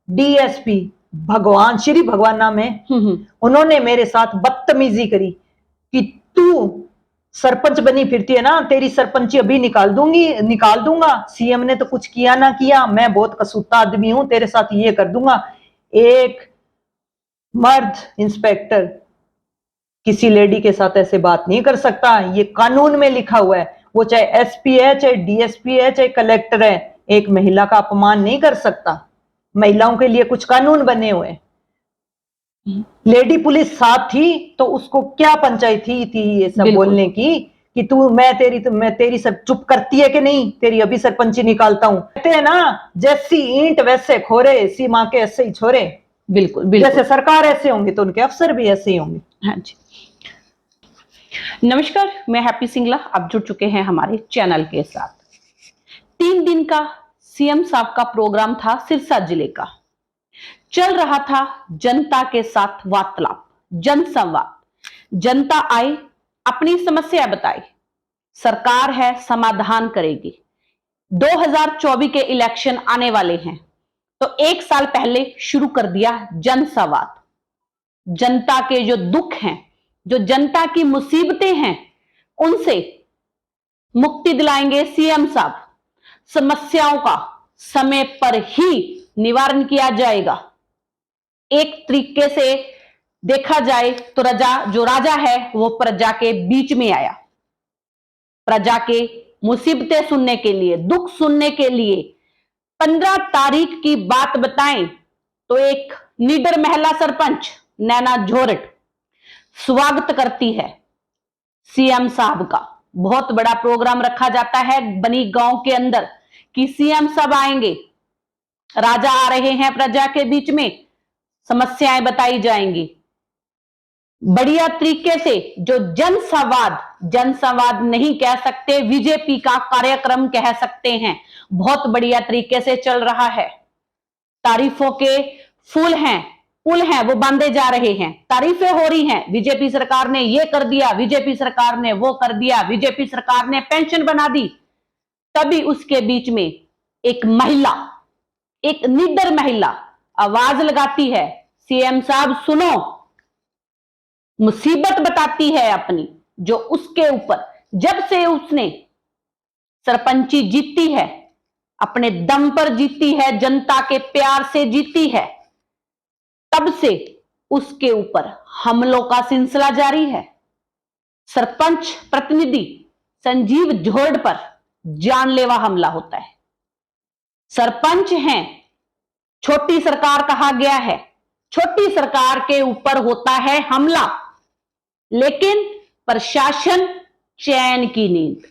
DSP, भगवान श्री भगवान नाम है, उन्होंने मेरे साथ बदतमीजी करी कि तू सरपंच बनी फिरती है ना, तेरी सरपंची अभी निकाल दूंगा। सीएम ने तो कुछ किया ना किया, मैं बहुत कसूता आदमी हूं, तेरे साथ ये कर दूंगा। एक मर्द इंस्पेक्टर किसी लेडी के साथ ऐसे बात नहीं कर सकता, ये कानून में लिखा हुआ है। वो चाहे एसपी है, चाहे डीएसपी है, चाहे कलेक्टर है, एक महिला का अपमान नहीं कर सकता। महिलाओं के लिए कुछ कानून बने हुए हैं। लेडी पुलिस साथ थी तो उसको क्या पंचायत थी ये सब बोलने की कि मैं तेरी सब चुप करती है कि नहीं, तेरी अभी सरपंची निकालता हूं। कहते हैं ना, जैसी ईंट वैसे खोरे, इसी माँ के ऐसे ही छोरे। बिल्कुल बिल्कुल, जैसे सरकार ऐसे होंगे तो उनके अफसर भी ऐसे ही होंगे। हाँ जी। नमस्कार, मैं हैप्पी सिंगला, आप जुड़ चुके हैं हमारे चैनल के साथ। 3 दिन का सीएम साहब का प्रोग्राम था सिरसा जिले का। चल रहा था जनता के साथ वार्तालाप, जनसंवाद। जनता आई, अपनी समस्या बताई, सरकार है समाधान करेगी। 2024 के इलेक्शन आने वाले हैं तो 1 साल पहले शुरू कर दिया जनसंवाद। जनता के जो दुख हैं, जो जनता की मुसीबतें हैं, उनसे मुक्ति दिलाएंगे सीएम साहब। समस्याओं का समय पर ही निवारण किया जाएगा। एक तरीके से देखा जाए तो जो राजा है वो प्रजा के बीच में आया। प्रजा के मुसीबतें सुनने के लिए, दुख सुनने के लिए 15 तारीख की बात बताएं तो एक निडर महिला सरपंच नैना झोरट स्वागत करती है सीएम साहब का। बहुत बड़ा प्रोग्राम रखा जाता है बनी गांव के अंदर कि सीएम साहब आएंगे, राजा आ रहे हैं, प्रजा के बीच में समस्याएं बताई जाएंगी। बढ़िया तरीके से जो जनसंवाद नहीं कह सकते, बीजेपी का कार्यक्रम कह सकते हैं, बहुत बढ़िया तरीके से चल रहा है। तारीफों के पुल हैं वो बांधे जा रहे हैं, तारीफें हो रही हैं। बीजेपी सरकार ने ये कर दिया, बीजेपी सरकार ने वो कर दिया, बीजेपी सरकार ने पेंशन बना दी। तभी उसके बीच में एक महिला, एक निडर महिला आवाज लगाती है, सीएम साहब सुनो। मुसीबत बताती है अपनी, जो उसके ऊपर जब से उसने सरपंची जीती है, अपने दम पर जीती है, जनता के प्यार से जीती है, तब से उसके ऊपर हमलों का सिलसिला जारी है। सरपंच प्रतिनिधि संजीव झोरड पर जानलेवा हमला होता है। सरपंच हैं, छोटी सरकार कहा गया है, छोटी सरकार के ऊपर होता है हमला, लेकिन प्रशासन चैन की नींद।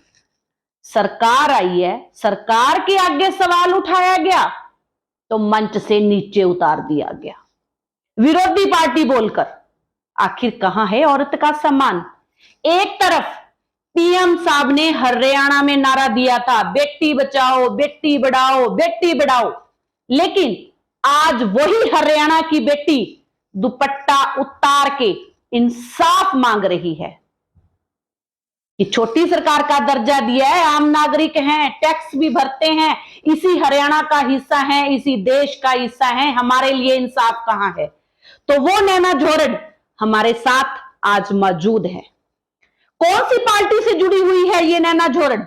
सरकार आई है, सरकार के आगे सवाल उठाया गया तो मंच से नीचे उतार दिया गया विरोधी पार्टी बोलकर। आखिर कहां है औरत का सम्मान? एक तरफ पीएम साहब ने हरियाणा में नारा दिया था, बेटी बचाओ बेटी बढ़ाओ बेटी बढ़ाओ, लेकिन आज वही हरियाणा की बेटी दुपट्टा उतार के इंसाफ मांग रही है कि छोटी सरकार का दर्जा दिया है, आम नागरिक हैं, टैक्स भी भरते हैं, इसी हरियाणा का हिस्सा है, इसी देश का हिस्सा है, हमारे लिए इंसाफ कहां है? तो वो नैना झोरड हमारे साथ आज मौजूद है। कौन सी पार्टी से जुड़ी हुई है ये नैना झोरड?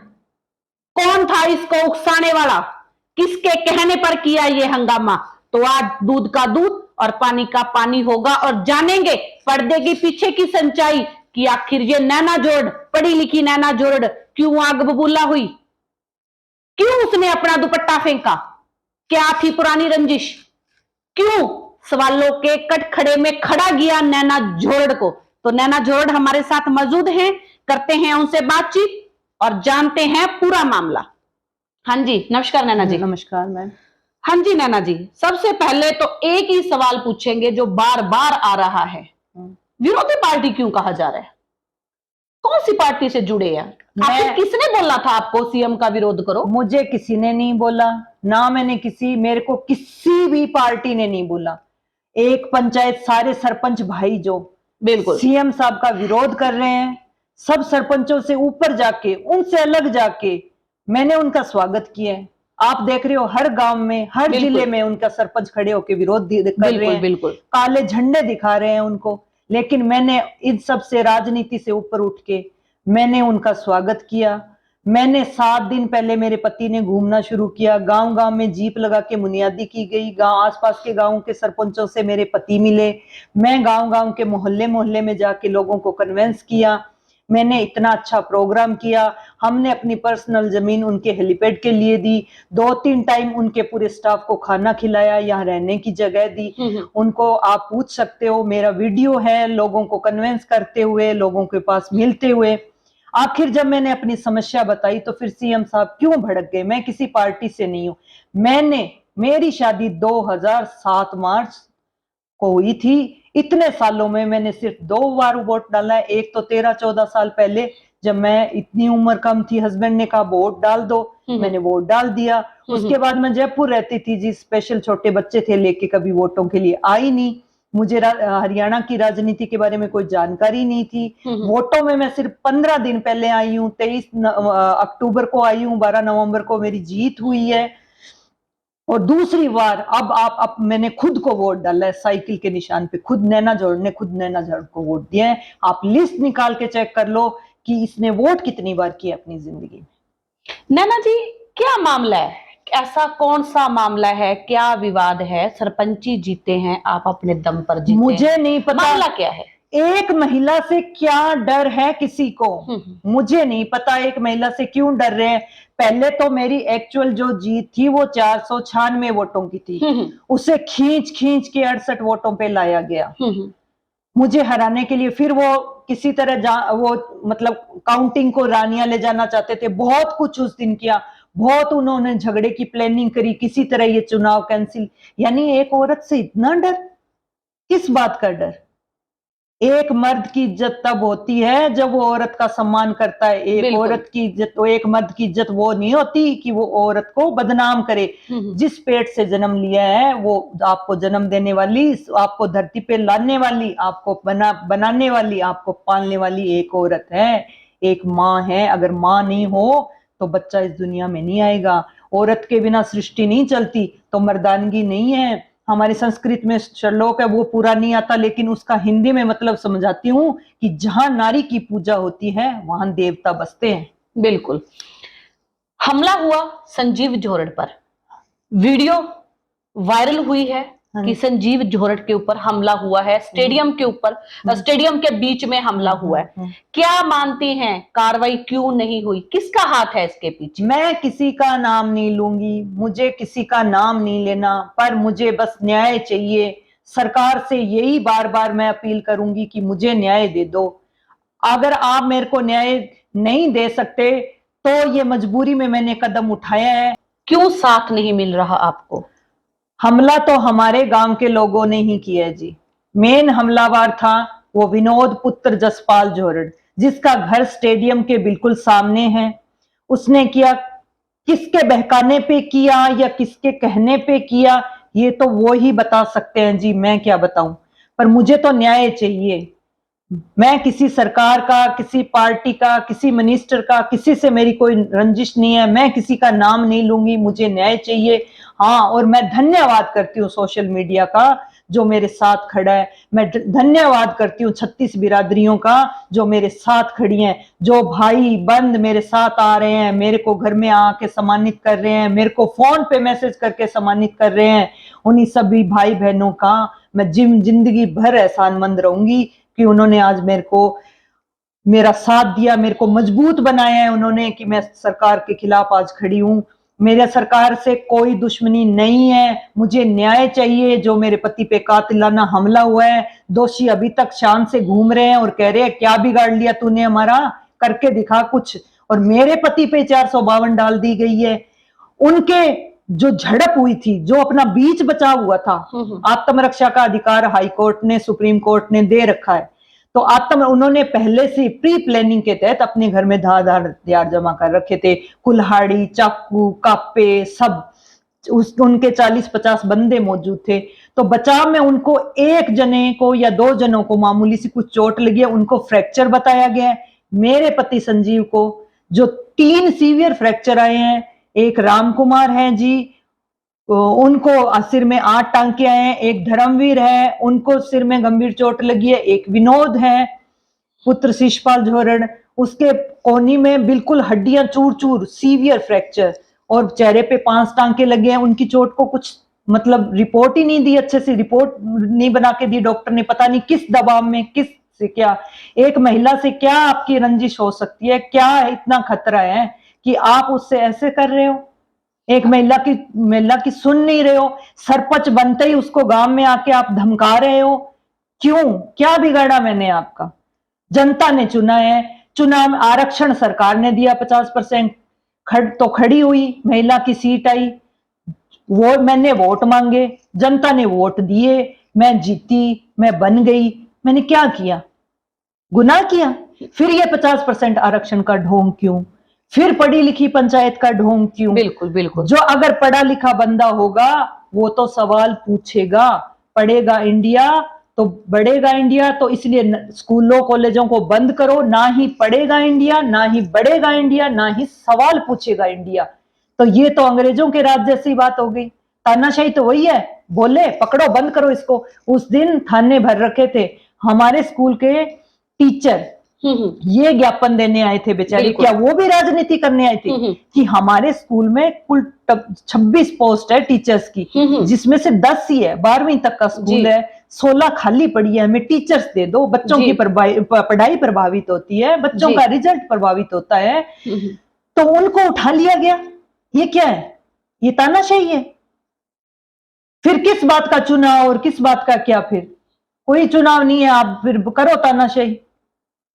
कौन था इसको उकसाने वाला? किसके कहने पर किया ये हंगामा? तो आज दूध का दूध और पानी का पानी होगा और जानेंगे पर्दे के पीछे की सच्चाई कि आखिर ये नैना झोरड, पढ़ी लिखी नैना झोरड क्यों आग बबूला हुई, क्यों उसने अपना दुपट्टा फेंका, क्या थी पुरानी रंजिश, क्यों सवालों के कटखड़े में खड़ा किया नैना झोरड को? तो नैना झोरड हमारे साथ मौजूद हैं, करते हैं उनसे बातचीत और जानते हैं पूरा मामला। हाँ जी, नमस्कार नैना जी। नमस्कार मैम। हाँ जी नैना जी, सबसे पहले तो एक ही सवाल पूछेंगे जो बार बार आ रहा है, विरोधी पार्टी क्यों कहा जा रहा है? कौन सी पार्टी से जुड़े हैं? आखिर किसने बोला था आपको सीएम का विरोध करो? मुझे किसी ने नहीं बोला, ना मैंने मेरे को किसी भी पार्टी ने नहीं बोला। एक पंचायत सारे सरपंच भाई जो बिल्कुल सीएम साहब का विरोध कर रहे हैं, सब सरपंचों से ऊपर जाके, उनसे अलग जाके मैंने उनका स्वागत किया है। आप देख रहे हो हर गांव में, हर बिल्कुल। जिले में उनका सरपंच खड़े होकर विरोध कर रहे बिल्कुल हैं, बिल्कुल। काले झंडे दिखा रहे हैं उनको। लेकिन मैंने इन सब से, राजनीति से ऊपर उठ के मैंने उनका स्वागत किया। मैंने 7 दिन पहले मेरे पति ने घूमना शुरू किया, गांव गांव में जीप लगा के मुनियादी की गई, गांव आसपास के गांवों के सरपंचों से मेरे पति मिले, मैं गांव गांव के मोहल्ले मोहल्ले में जाके लोगों को कन्विंस किया। मैंने इतना अच्छा प्रोग्राम किया। हमने अपनी पर्सनल जमीन उनके हेलीपैड के लिए दी, 2-3 टाइम उनके पूरे स्टाफ को खाना खिलाया, यहाँ रहने की जगह दी उनको। आप पूछ सकते हो, मेरा वीडियो है लोगों को कन्विंस करते हुए, लोगों के पास मिलते हुए। आखिर जब मैंने अपनी समस्या बताई तो फिर सीएम साहब क्यों भड़क गए? मैं किसी पार्टी से नहीं हूं। मेरी शादी 2007 मार्च को हुई थी। इतने सालों में मैंने सिर्फ 2 बार वोट डाला है। एक तो 13-14 साल पहले जब मैं इतनी उम्र कम थी, हस्बैंड ने कहा वोट डाल दो, मैंने वोट डाल दिया। उसके बाद मैं जयपुर रहती थी जी, स्पेशल छोटे बच्चे थे लेके कभी वोटों के लिए आई नहीं। मुझे हरियाणा की राजनीति के बारे में कोई जानकारी नहीं थी। वोटों में मैं सिर्फ 15 दिन पहले आई हूँ, 23 अक्टूबर को आई हूँ, 12 नवंबर को मेरी जीत हुई है। और दूसरी बार अब मैंने खुद को वोट डाला है, साइकिल के निशान पे, खुद नैना जोड़ को वोट दिया है। आप लिस्ट निकाल के चेक कर लो कि इसने वोट कितनी बार किया अपनी जिंदगी में। नैना जी, क्या मामला है? ऐसा कौन सा मामला है, क्या विवाद है? सरपंची जीते हैं आप, अपने दम पर जीते मुझे हैं, नहीं पता मामला क्या है? एक महिला से क्या डर है किसी को, मुझे नहीं पता एक महिला से क्यों डर रहे हैं। पहले तो मेरी एक्चुअल जो जीत थी वो 496 वोटों की थी, उसे खींच खींच के 68 वोटों पे लाया गया मुझे हराने के लिए। फिर वो किसी तरह वो मतलब काउंटिंग को रानियां ले जाना चाहते थे, बहुत कुछ उस दिन किया, बहुत उन्होंने झगड़े की प्लानिंग करी, किसी तरह ये चुनाव कैंसिल। यानी एक औरत से इतना डर, किस बात का डर? एक मर्द की इज्जत तब होती है जब वो औरत का सम्मान करता है। एक औरत की इज्जत, एक मर्द की इज्जत वो नहीं होती कि वो औरत को बदनाम करे। जिस पेट से जन्म लिया है, वो आपको जन्म देने वाली, आपको धरती पे लाने वाली, आपको बनाने वाली, आपको पालने वाली एक औरत है, एक माँ है। अगर माँ नहीं हो तो बच्चा इस दुनिया में नहीं आएगा। औरत के बिना सृष्टि नहीं चलती, तो मर्दानगी नहीं है। हमारी संस्कृत में श्लोक है, वो पूरा नहीं आता, लेकिन उसका हिंदी में मतलब समझाती हूँ कि जहां नारी की पूजा होती है वहां देवता बसते हैं। बिल्कुल। हमला हुआ संजीव जोरड़ पर, वीडियो वायरल हुई है कि संजीव जोरड़ के ऊपर हमला हुआ है, स्टेडियम के ऊपर, स्टेडियम के बीच में हमला हुआ है। क्या मानती हैं, कार्रवाई क्यों नहीं हुई? किसका हाथ है इसके पीछे? मैं किसी का नाम नहीं लूंगी, मुझे किसी का नाम नहीं लेना, पर मुझे बस न्याय चाहिए। सरकार से यही बार बार मैं अपील करूंगी कि मुझे न्याय दे दो। अगर आप मेरे को न्याय नहीं दे सकते तो ये मजबूरी में मैंने कदम उठाया है। क्यों साथ नहीं मिल रहा आपको? हमला तो हमारे गांव के लोगों ने ही किया जी। मेन हमलावर था वो विनोद पुत्र जसपाल जोरड़, जिसका घर स्टेडियम के बिल्कुल सामने है। उसने किया, किसके बहकाने पे किया या किसके कहने पे किया, ये तो वो ही बता सकते हैं जी, मैं क्या बताऊं। पर मुझे तो न्याय चाहिए। मैं किसी सरकार का, किसी पार्टी का, किसी मिनिस्टर का, किसी से मेरी कोई रंजिश नहीं है। मैं किसी का नाम नहीं लूंगी, मुझे न्याय चाहिए। हाँ, और मैं धन्यवाद करती हूँ सोशल मीडिया का जो मेरे साथ खड़ा है। मैं धन्यवाद करती हूँ 36 बिरादरियों का जो मेरे साथ खड़ी हैं, जो भाई बंद मेरे साथ आ रहे हैं, मेरे को घर में आके सम्मानित कर रहे हैं, मेरे को फोन पे मैसेज करके सम्मानित कर रहे हैं। उन्हीं सभी भाई बहनों का मैं जिंदगी भर एहसानमंद रहूंगी कि उन्होंने आज मेरा साथ दिया, मेरे को मजबूत बनाया है उन्होंने, कि मैं सरकार के खिलाफ आज खड़ी हूं। मेरे सरकार से कोई दुश्मनी नहीं है, मुझे न्याय चाहिए। जो मेरे पति पे कातिलाना हमला हुआ है, दोषी अभी तक शान से घूम रहे हैं और कह रहे हैं क्या बिगाड़ लिया तूने हमारा, करके दिखा कुछ। और मेरे पति पे 452 डाल दी गई है। उनके जो झड़प हुई थी, जो अपना बीच बचाव हुआ था, आत्मरक्षा का अधिकार हाईकोर्ट ने, सुप्रीम कोर्ट ने दे रखा है। तो उन्होंने पहले से प्री प्लानिंग के तहत अपने घर में धारदार हथियार जमा कर रखे थे, कुल्हाड़ी, चाकू, कापे, सब उनके 40-50 बंदे मौजूद थे। तो बचाव में उनको एक जने को या 2 जनों को मामूली सी कुछ चोट लगी है, उनको फ्रैक्चर बताया गया है। मेरे पति संजीव को जो 3 सीवियर फ्रैक्चर आए हैं, एक राम कुमार हैं जी, उनको सिर में 8 टांके आए हैं। एक धर्मवीर है, उनको सिर में गंभीर चोट लगी है। एक विनोद है, पुत्र शिषपाल झोरड़, उसके कोहनी में बिल्कुल हड्डियां चूर चूर, सीवियर फ्रैक्चर, और चेहरे पे 5 टांके लगे हैं। उनकी चोट को कुछ मतलब रिपोर्ट ही नहीं दी, अच्छे से रिपोर्ट नहीं बना के दी डॉक्टर ने, पता नहीं किस दबाव में, किस से क्या। एक महिला से क्या आपकी रंजिश हो सकती है, क्या इतना खतरा है कि आप उससे ऐसे कर रहे हो? एक महिला की सुन नहीं रहे हो। सरपंच बनते ही उसको गांव में आके आप धमका रहे हो। क्यों? क्या बिगाड़ा मैंने आपका? जनता ने चुना है, चुनाव आरक्षण सरकार ने दिया 50%, तो खड़ी हुई, महिला की सीट आई, वो मैंने वोट मांगे, जनता ने वोट दिए, मैं जीती, मैं बन गई। मैंने क्या किया? गुनाह किया? फिर ये 50% आरक्षण का ढोंग क्यों? फिर पढ़ी लिखी पंचायत का ढोंग क्यों? बिल्कुल बिल्कुल। जो अगर पढ़ा लिखा बंदा होगा वो तो सवाल पूछेगा। पढ़ेगा इंडिया तो बढ़ेगा इंडिया। तो इसलिए स्कूलों कॉलेजों को बंद करो, ना ही पढ़ेगा इंडिया, ना ही बढ़ेगा इंडिया, ना ही सवाल पूछेगा इंडिया। तो ये तो अंग्रेजों के राज जैसी बात हो गई। तानाशाही तो वही है, बोले पकड़ो, बंद करो इसको। उस दिन थाने भर रखे थे हमारे स्कूल के टीचर, ये ज्ञापन देने आए थे बेचारे। क्या वो भी राजनीति करने आए थे? कि हमारे स्कूल में कुल 26 पोस्ट है टीचर्स की, जिसमें से 10 ही है, 12वीं तक का स्कूल है, 16 खाली पड़ी है, हमें टीचर्स दे दो। बच्चों की पढ़ाई प्रभावित होती है, बच्चों का रिजल्ट प्रभावित होता है। तो उनको उठा लिया गया। ये क्या है? ये तानाशाही है। फिर किस बात का चुनाव और किस बात का क्या? फिर कोई चुनाव नहीं है, आप फिर करो तानाशाही।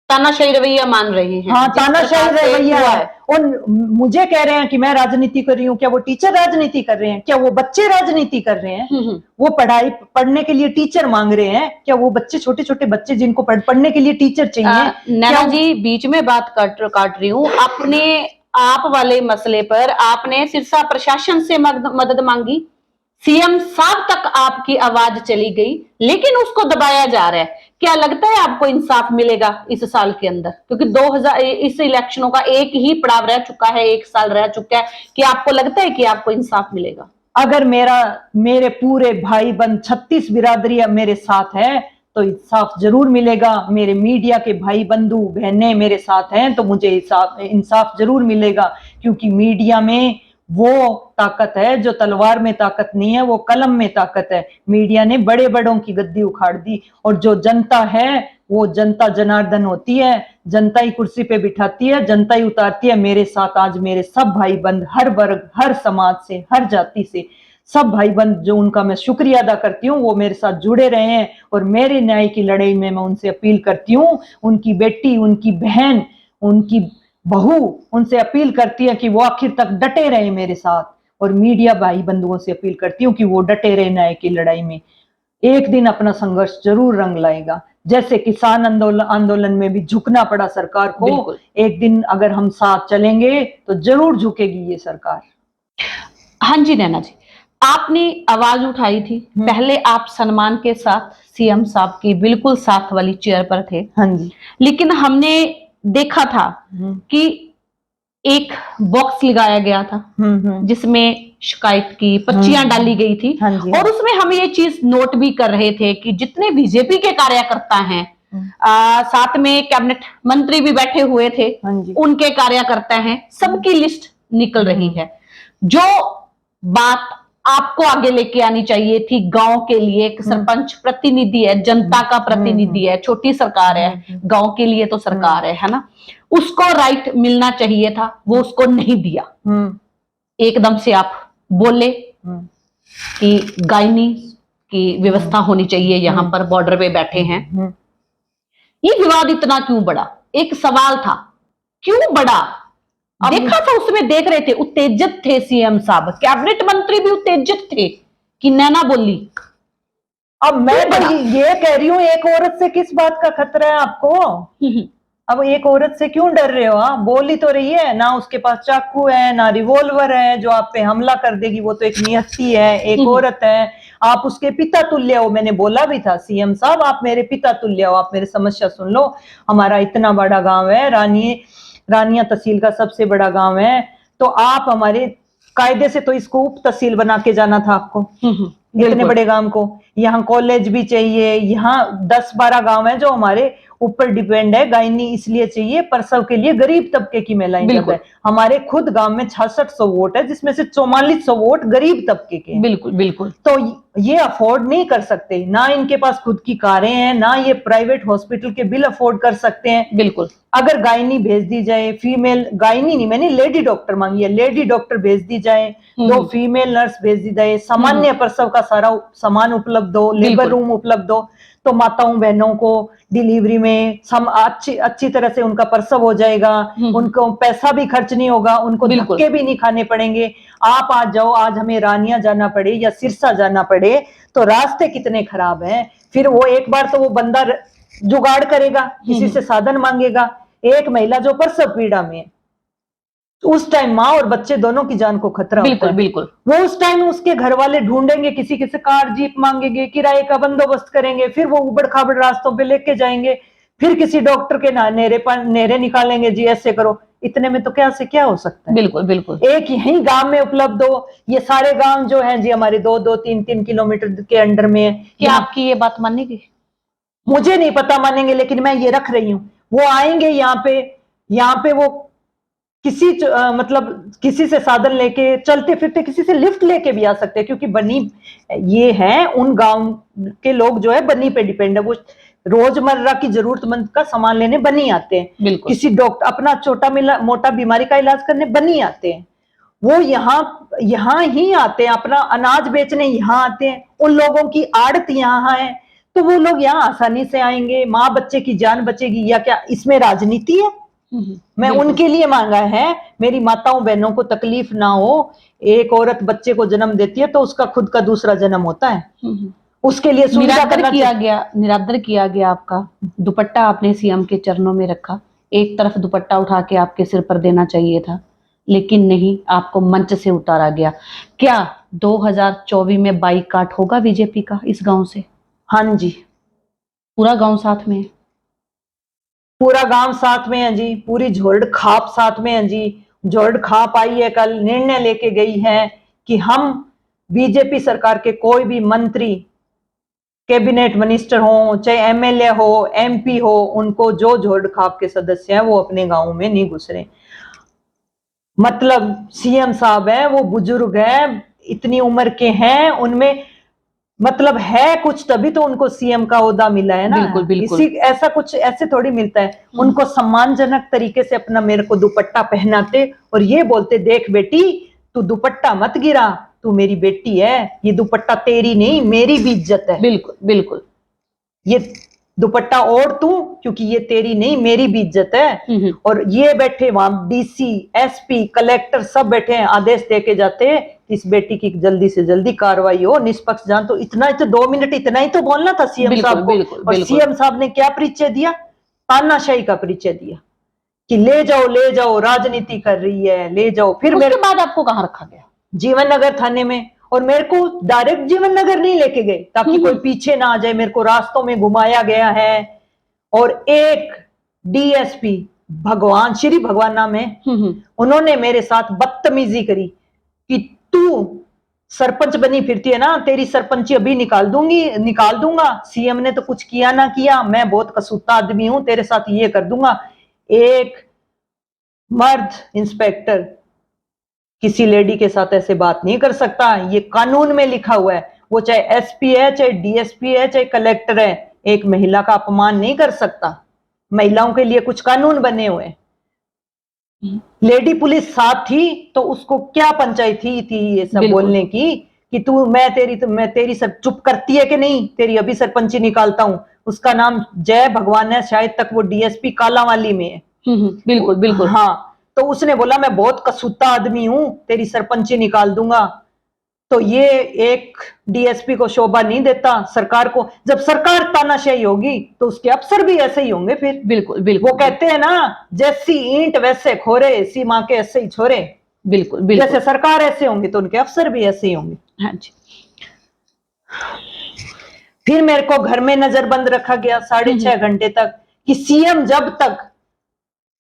तानाशाही रवैया मान रही हैं। हाँ, तानाशाही रवैया है। और मुझे कह रहे हैं कि मैं राजनीति कर रही हूँ। क्या वो टीचर राजनीति कर रहे हैं? क्या वो बच्चे राजनीति कर रहे हैं? वो पढ़ने के लिए टीचर मांग रहे हैं। क्या वो बच्चे, छोटे छोटे बच्चे जिनको पढ़ने के लिए टीचर चाहिए? नैना जी, बीच में बात काट रही हूँ। अपने आप वाले मसले पर आपने सिरसा प्रशासन से मदद मांगी, सीएम साहब तक आपकी आवाज चली गई, लेकिन उसको दबाया जा रहा है। क्या लगता है आपको इंसाफ मिलेगा इस साल के अंदर? क्योंकि 2000 इस इलेक्शनों का एक ही पड़ाव रह चुका है, 1 साल रह चुका है। कि आपको लगता है कि आपको इंसाफ मिलेगा? अगर मेरे पूरे भाई बंद 36 बिरादरी मेरे साथ है तो इंसाफ जरूर मिलेगा। मेरे मीडिया के भाई बंधु बहनें मेरे साथ हैं तो मुझे इंसाफ जरूर मिलेगा। क्योंकि मीडिया में वो ताकत है जो तलवार में ताकत नहीं है, वो कलम में ताकत है। मीडिया ने बड़े बड़ों की गद्दी उखाड़ दी, और जो जनता है वो जनता जनार्दन होती है। जनता ही कुर्सी पे बिठाती है, जनता ही उतारती है। मेरे साथ आज मेरे सब भाई बंद, हर वर्ग, हर समाज से, हर जाति से सब भाई बंद, जो उनका मैं शुक्रिया अदा करती हूँ, वो मेरे साथ जुड़े रहे हैं। और मेरे न्याय की लड़ाई में मैं उनसे अपील करती हूँ, उनकी बेटी, उनकी बहन, उनकी बहू उनसे अपील करती है कि वो आखिर तक डटे रहे मेरे साथ। और मीडिया भाई बंधुओं से अपील करती हूँ कि वो डटे रहे न्याय की लड़ाई में। एक दिन अपना संघर्ष जरूर रंग लाएगा। जैसे किसान आंदोलन में भी झुकना पड़ा सरकार को, एक दिन अगर हम साथ चलेंगे तो जरूर झुकेगी ये सरकार। हाँ जी नैना जी, आपने आवाज उठाई थी। पहले आप सम्मान के साथ सीएम साहब की बिल्कुल साथ वाली चेयर पर थे। हाँ जी। लेकिन हमने देखा था कि एक बॉक्स लगाया गया था जिसमें शिकायत की पर्चियां डाली गई थी। हाँ जी। और उसमें हम ये चीज नोट भी कर रहे थे कि जितने बीजेपी के कार्यकर्ता हैं, साथ में कैबिनेट मंत्री भी बैठे हुए थे, उनके कार्यकर्ता हैं, सबकी लिस्ट निकल रही है। जो बात आपको आगे लेके आनी चाहिए थी गांव के लिए, एक सरपंच प्रतिनिधि है, जनता का प्रतिनिधि है, छोटी सरकार है, गांव के लिए तो सरकार है ना, उसको राइट मिलना चाहिए था, वो उसको नहीं दिया। एकदम से आप बोले कि गायनी की व्यवस्था होनी चाहिए, यहां पर बॉर्डर पे बैठे हैं। ये विवाद इतना क्यों बढ़ा? एक सवाल था, क्यों बढ़ा? देखा था उसमें, देख रहे थे, उत्तेजित थे सीएम साहब, कैबिनेट मंत्री भी उत्तेजित थे कि नैना बोली। अब मैं ये कह रही हूँ, एक औरत से किस बात का खतरा है आपको? अब एक औरत से क्यों डर रहे हो? आप बोल ही तो रही है ना, उसके पास चाकू है ना रिवॉल्वर है जो आप पे हमला कर देगी। वो तो एक नियति है, एक औरत है। आप उसके पिता तुल्य हो। मैंने बोला भी था, सीएम साहब आप मेरे पिता तुल्य हो, आप मेरी समस्या सुन लो। हमारा इतना बड़ा गांव है, रानिया तहसील का सबसे बड़ा गांव है, तो आप हमारे कायदे से तो इसको उप तहसील बना के जाना था आपको, इतने बिल्कुल। बड़े गांव को। यहाँ कॉलेज भी चाहिए, यहाँ 10-12 गांव है जो हमारे ऊपर डिपेंड है। गायनी इसलिए चाहिए, प्रसव के लिए गरीब तबके की महिलाएं जब बिल्कुल। है। हमारे खुद गांव में 6600 वोट है, जिसमें से 4400 वोट गरीब तबके के हैं। बिल्कुल बिल्कुल। तो ये अफोर्ड नहीं कर सकते, ना इनके पास खुद की कारें हैं, ना ये प्राइवेट हॉस्पिटल के बिल अफोर्ड कर सकते हैं। बिल्कुल। अगर गायनी भेज दी जाए, फीमेल गायनी नहीं, मैंने लेडी डॉक्टर मांगी है, लेडी डॉक्टर भेज दी जाए, 2 फीमेल नर्स भेज दी जाए, सामान्य प्रसव का सारा सामान उपलब्ध हो, लेबर बिल्कुल। रूम उपलब्ध हो, तो माताओं बहनों को डिलीवरी में अच्छी तरह से उनका प्रसव हो जाएगा। उनको पैसा भी खर्च नहीं होगा, उनको बिल्कुल। धक्के भी नहीं खाने पड़ेंगे। आप आज जाओ, आज हमें रानिया जाना पड़े या सिरसा जाना पड़े, तो रास्ते कितने खराब हैं। फिर वो एक बार तो वो बंदा जुगाड़ करेगा, किसी से साधन मांगेगा। एक महिला जो प्रसव पीड़ा में है, उस टाइम माँ और बच्चे दोनों की जान को खतरा होता है। बिल्कुल। वो उस टाइम उसके घर वाले ढूंढेंगे, किसी किसी कार जीप मांगेंगे, किराए का बंदोबस्त करेंगे, फिर वो उबड़ खाबड़ रास्तों पे लेके जाएंगे, फिर किसी डॉक्टर के नेरे निकालेंगे, जी ऐसे करो। इतने में तो क्या से क्या हो सकता है। बिल्कुल बिल्कुल। एक यही गांव में उपलब्ध हो। ये सारे गांव जो हैं जी हमारे 2-2, 3-3 किलोमीटर के अंडर में है। क्या आपकी ये बात मानेगी? मुझे नहीं पता मानेंगे, लेकिन मैं ये रख रही हूं। वो आएंगे यहाँ पे वो मतलब किसी से साधन लेके, चलते फिरते किसी से लिफ्ट लेके भी आ सकते हैं, क्योंकि बनी ये है, उन गांव के लोग जो है बनी पे डिपेंड है। वो रोजमर्रा की जरूरतमंद का सामान लेने बनी आते हैं, किसी डॉक्टर अपना छोटा मोटा बीमारी का इलाज करने बनी आते हैं। वो यहाँ ही आते हैं, अपना अनाज बेचने यहाँ आते हैं। उन लोगों की आड़त यहाँ है, तो वो लोग यहाँ आसानी से आएंगे। माँ बच्चे की जान बचेगी, या क्या इसमें राजनीति है? मैं उनके लिए मांगा है, मेरी माताओं बहनों को तकलीफ ना हो। एक औरत बच्चे को जन्म देती है तो उसका खुद का दूसरा जन्म होता है, उसके लिए सुविधा करना निरादर किया गया आपका दुपट्टा आपने सीएम के चरणों में रखा। एक तरफ दुपट्टा उठा के आपके सिर पर देना चाहिए था, लेकिन नहीं, आपको मंच से उतारा गया। क्या 2024 में बाईकाट होगा बीजेपी का इस गांव से? हाँ जी, पूरा गांव साथ में है। पूरा गांव साथ में है जी, पूरी झोरड खाप साथ में है जी। झोरड खाप आई है, कल निर्णय लेके गई है कि हम बीजेपी सरकार के कोई भी मंत्री, कैबिनेट मिनिस्टर हो, चाहे एमएलए हो, एमपी हो, उनको जो झोरड खाप के सदस्य हैं वो अपने गांव में नहीं घुस रहे। मतलब सीएम साहब है, वो बुजुर्ग है, इतनी उम्र के हैं, उनमें मतलब है कुछ, तभी तो उनको सीएम का ओहदा मिला है ना। बिल्कुल बिल्कुल। इसी ऐसा कुछ ऐसे थोड़ी मिलता है। उनको सम्मानजनक तरीके से अपना मेरे को दुपट्टा पहनाते और ये बोलते, देख बेटी तू दुपट्टा मत गिरा, तू मेरी बेटी है, ये दुपट्टा तेरी नहीं मेरी भी इज्जत है। बिल्कुल बिल्कुल। ये दुपट्टा ओढ़ तू, क्योंकि ये तेरी नहीं मेरी भी इज्जत है। और ये बैठे वहां डीसी, एसपी, कलेक्टर सब बैठे हैं, आदेश देके जाते हैं इस बेटी की जल्दी से जल्दी कार्रवाई हो, निष्पक्ष जांच। तो इतना ही तो 2 मिनट इतना ही तो बोलना था सीएम साहब को। और सीएम साहब ने क्या परिचय दिया? तानाशाही का परिचय दिया कि ले जाओ, राजनीति कर रही है, ले जाओ। फिर उसके बाद आपको कहां रखा गया? जीवन नगर थाने में। और मेरे को डायरेक्ट जीवन नगर नहीं लेके गए ताकि कोई पीछे ना आ जाए, मेरे को रास्तों में घुमाया गया है। और एक डीएसपी भगवान, श्री भगवान नाम है, उन्होंने मेरे साथ बदतमीजी करी कि तू सरपंच बनी फिरती है ना, तेरी सरपंची अभी निकाल दूंगा। सीएम ने तो कुछ किया ना किया, मैं बहुत कसूता आदमी हूं, तेरे साथ ये कर दूंगा। एक मर्द इंस्पेक्टर किसी लेडी के साथ ऐसे बात नहीं कर सकता, ये कानून में लिखा हुआ है। वो चाहे एसपी है, चाहे डीएसपी है, चाहे कलेक्टर है, एक महिला का अपमान नहीं कर सकता। महिलाओं के लिए कुछ कानून बने हुए हैं। लेडी पुलिस साथ थी तो उसको क्या पंचायती थी ये सब बोलने की कि तू मैं तेरी सब चुप करती है कि नहीं, तेरी अभी सरपंची निकालता हूं। उसका नाम जय भगवान है, शायद तक वो डीएसपी कालावाली में है। बिल्कुल बिल्कुल। हाँ, तो उसने बोला मैं बहुत कसूता आदमी हूं, तेरी सरपंची निकाल दूंगा। तो ये एक डीएसपी को शोभा नहीं देता सरकार को। जब सरकार तानाशाही होगी तो उसके अफसर भी ऐसे ही होंगे फिर। बिल्कुल बिल्कुल। वो कहते हैं ना, जैसी ईंट वैसे खोरे, इसी माँ के ऐसे ही छोरे। बिल्कुल बिल्कुल। जैसे सरकार ऐसे होंगे तो उनके अफसर भी ऐसे ही होंगे। हाँ जी। फिर मेरे को घर में नजरबंद रखा गया 6.5 घंटे तक कि सीएम जब तक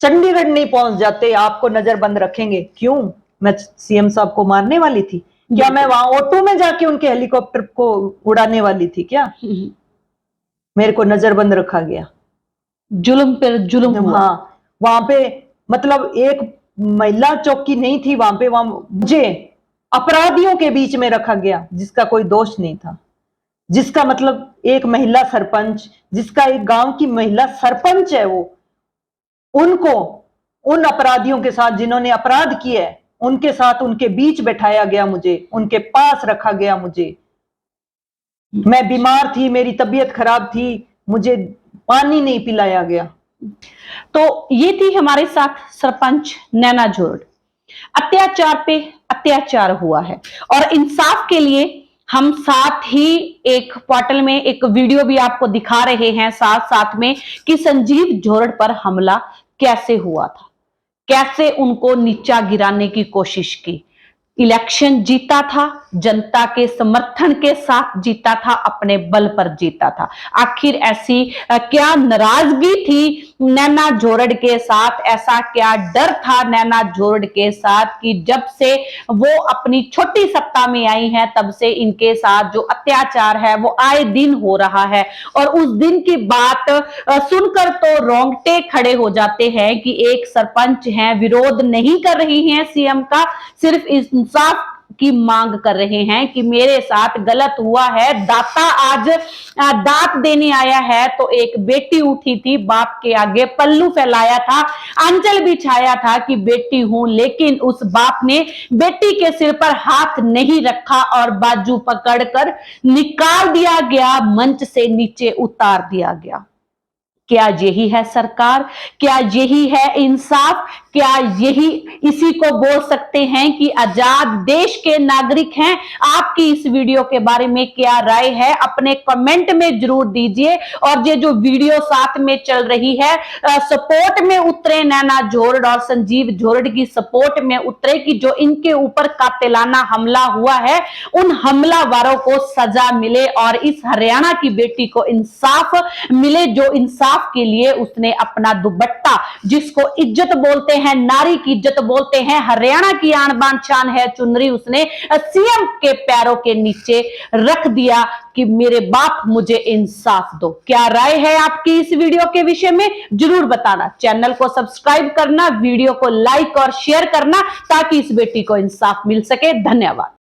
चंडीगढ़ नहीं पहुंच जाते आपको नजरबंद रखेंगे। क्यों? मैं सीएम साहब को मारने वाली थी क्या? मैं वहां ऑटो में जाके उनके हेलीकॉप्टर को उड़ाने वाली थी क्या? मेरे को नजरबंद रखा गया, जुल्म पर जुल्म हुआ। हाँ, वहां पे मतलब एक महिला चौकी नहीं थी वहां पे, वहां मुझे अपराधियों के बीच में रखा गया जिसका कोई दोष नहीं था, जिसका मतलब एक महिला सरपंच, जिसका एक गांव की महिला सरपंच है, वो उनको उन अपराधियों के साथ जिन्होंने अपराध किया है उनके साथ उनके बीच बैठाया गया, मुझे उनके पास रखा गया। मुझे, मैं बीमार थी, मेरी तबीयत खराब थी, मुझे पानी नहीं पिलाया गया। तो ये थी हमारे साथ सरपंच नैना जोरड़। अत्याचार पे अत्याचार हुआ है और इंसाफ के लिए हम साथ ही एक पोर्टल में एक वीडियो भी आपको दिखा रहे हैं साथ साथ में कि संजीव जोरड़ पर हमला कैसे हुआ था, कैसे उनको नीचा गिराने की कोशिश की। इलेक्शन जीता था, जनता के समर्थन के साथ जीता था, अपने बल पर जीता था। आखिर ऐसी क्या नाराजगी थी नैना जोरड़ के साथ, ऐसा क्या डर था नैना जोरड़ के साथ कि जब से वो अपनी छोटी सत्ता में आई है तब से इनके साथ जो अत्याचार है वो आए दिन हो रहा है। और उस दिन की बात सुनकर तो रोंगटे खड़े हो जाते हैं कि एक सरपंच हैं, विरोध नहीं कर रही हैं सीएम का, सिर्फ इंसाफ की मांग कर रहे हैं कि मेरे साथ गलत हुआ है। दाता आज दांत देने आया है तो एक बेटी उठी थी, बाप के आगे पल्लू फैलाया था, आंचल बिछाया था कि बेटी हूं, लेकिन उस बाप ने बेटी के सिर पर हाथ नहीं रखा और बाजू पकड़कर निकाल दिया गया, मंच से नीचे उतार दिया गया। क्या यही है सरकार? क्या यही है इंसाफ? क्या यही इसी को बोल सकते हैं कि आजाद देश के नागरिक हैं? आपकी इस वीडियो के बारे में क्या राय है अपने कमेंट में जरूर दीजिए। और ये जो वीडियो साथ में चल रही है, सपोर्ट में उतरे नैना जोरड़ और संजीव जोरड़ की सपोर्ट में उतरे कि जो इनके ऊपर कातिलाना हमला हुआ है उन हमलावरों को सजा मिले और इस हरियाणा की बेटी को इंसाफ मिले, जो इंसाफ के लिए उसने अपना दुपट्टा, जिसको इज्जत बोलते हैं, नारी की इज्जत बोलते हैं, हरियाणा की आन बान शान है चुनरी, उसने सीएम के पैरों के नीचे रख दिया कि मेरे बाप मुझे इंसाफ दो। क्या राय है आपकी इस वीडियो के विषय में जरूर बताना। चैनल को सब्सक्राइब करना, वीडियो को लाइक और शेयर करना ताकि इस बेटी को इंसाफ मिल सके। धन्यवाद।